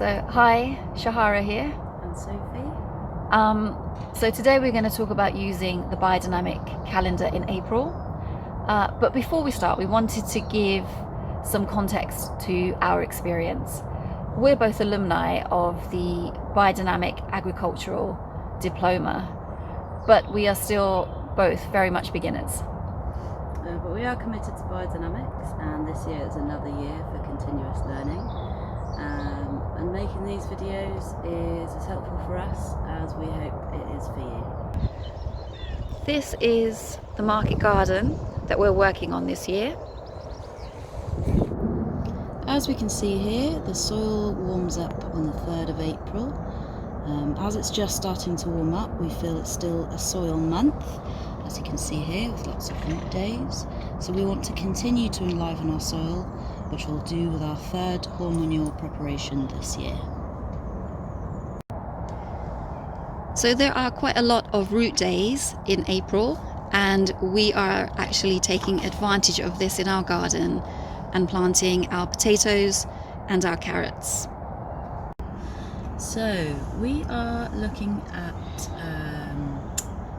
So, hi, Shahara here. And Sophie. So today we're going to talk about using the biodynamic calendar in April. But before we start, we wanted to give some context to our experience. We're both alumni of the Biodynamic Agricultural Diploma, but we are still both very much beginners. But we are committed to biodynamics, and this year is another year for continuous learning. And making these videos is as helpful for us as we hope it is for you. This is the market garden that we're working on this year. As we can see here, the soil warms up on the 3rd of April. As it's just starting to warm up, we feel it's still a soil month, as you can see here, with lots of root days. So we want to continue to enliven our soil, which we'll do with our 3rd horn manure preparation this year. So there are quite a lot of root days in April, and we are actually taking advantage of this in our garden and planting our potatoes and our carrots. So we are looking at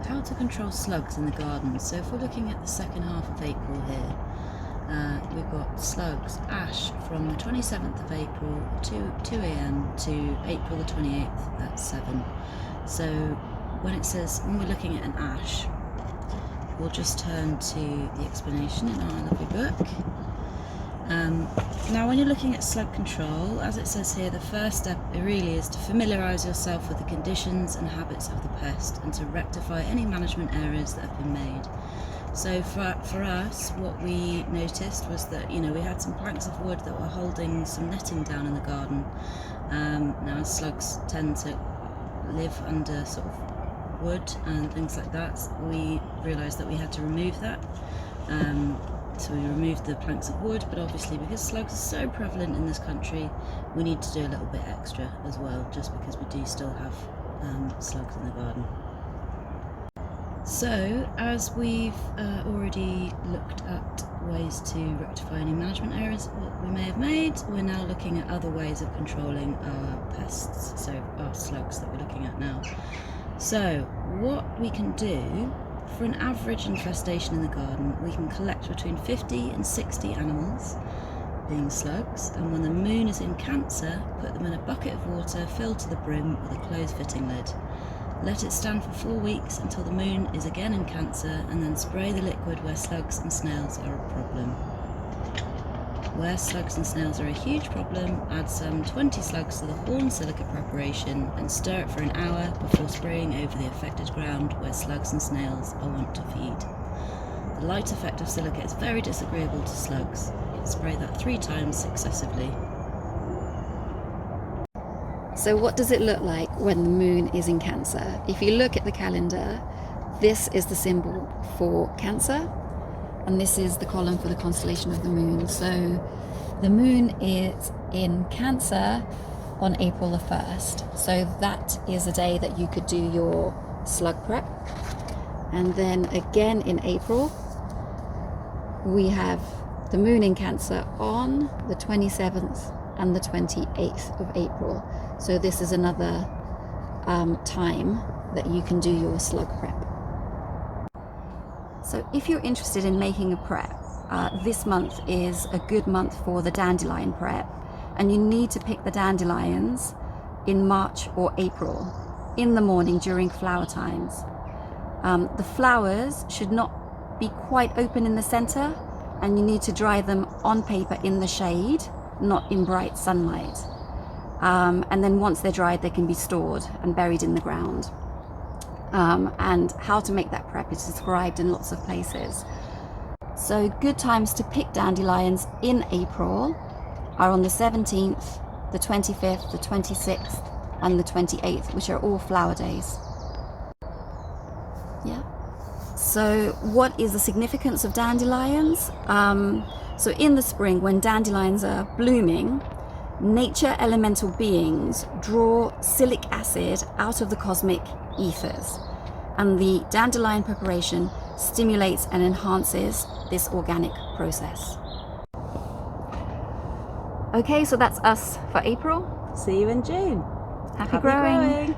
how to control slugs in the garden. So if we're looking at the second half of April here, we've got slugs ash from the 27th of April 2 AM to April the 28th at 7. So when we're looking at an ash, we'll just turn to the explanation in our lovely book. Now when you're looking at slug control, as it says here, the first step really is to familiarise yourself with the conditions and habits of the pest and to rectify any management errors that have been made. So for us, what we noticed was that, we had some planks of wood that were holding some netting down in the garden. Now slugs tend to live under sort of wood and things like that, we realised that we had to remove that. So we removed the planks of wood, but obviously because slugs are so prevalent in this country, we need to do a little bit extra as well, just because we do still have slugs in the garden. So as we've already looked at ways to rectify any management errors that we may have made, we're now looking at other ways of controlling our pests, so our slugs that we're looking at now. So what we can do, for an average infestation in the garden, we can collect between 50 and 60 animals, being slugs, and when the moon is in Cancer, put them in a bucket of water filled to the brim with a close-fitting lid. Let it stand for 4 weeks until the moon is again in Cancer, and then spray the liquid where slugs and snails are a problem. Where slugs and snails are a huge problem, add some 20 slugs to the horn silica preparation and stir it for an hour before spraying over the affected ground where slugs and snails are wont to feed. The light effect of silica is very disagreeable to slugs. Spray that 3 times successively. So what does it look like when the moon is in Cancer? If you look at the calendar, this is the symbol for Cancer, and this is the column for the constellation of the moon. So the moon is in Cancer on April the 1st. So that is a day that you could do your slug prep. And then again in April, we have the moon in Cancer on the 27th and the 28th of April. So this is another time that you can do your slug prep. So if you're interested in making a prep, this month is a good month for the Dandelion Prep, and you need to pick the dandelions in March or April in the morning during flower times. The flowers should not be quite open in the center, and you need to dry them on paper in the shade, not in bright sunlight. And then once they're dried, they can be stored and buried in the ground. And how to make that prep is described in lots of places. So good times to pick dandelions in April are on the 17th, the 25th, the 26th, and the 28th, which are all flower days. Yeah. So what is the significance of dandelions? So in the spring, when dandelions are blooming, nature elemental beings draw silic acid out of the cosmic ethos, and the dandelion preparation stimulates and enhances this organic process. Okay, so that's us for April. See you in June. Happy growing.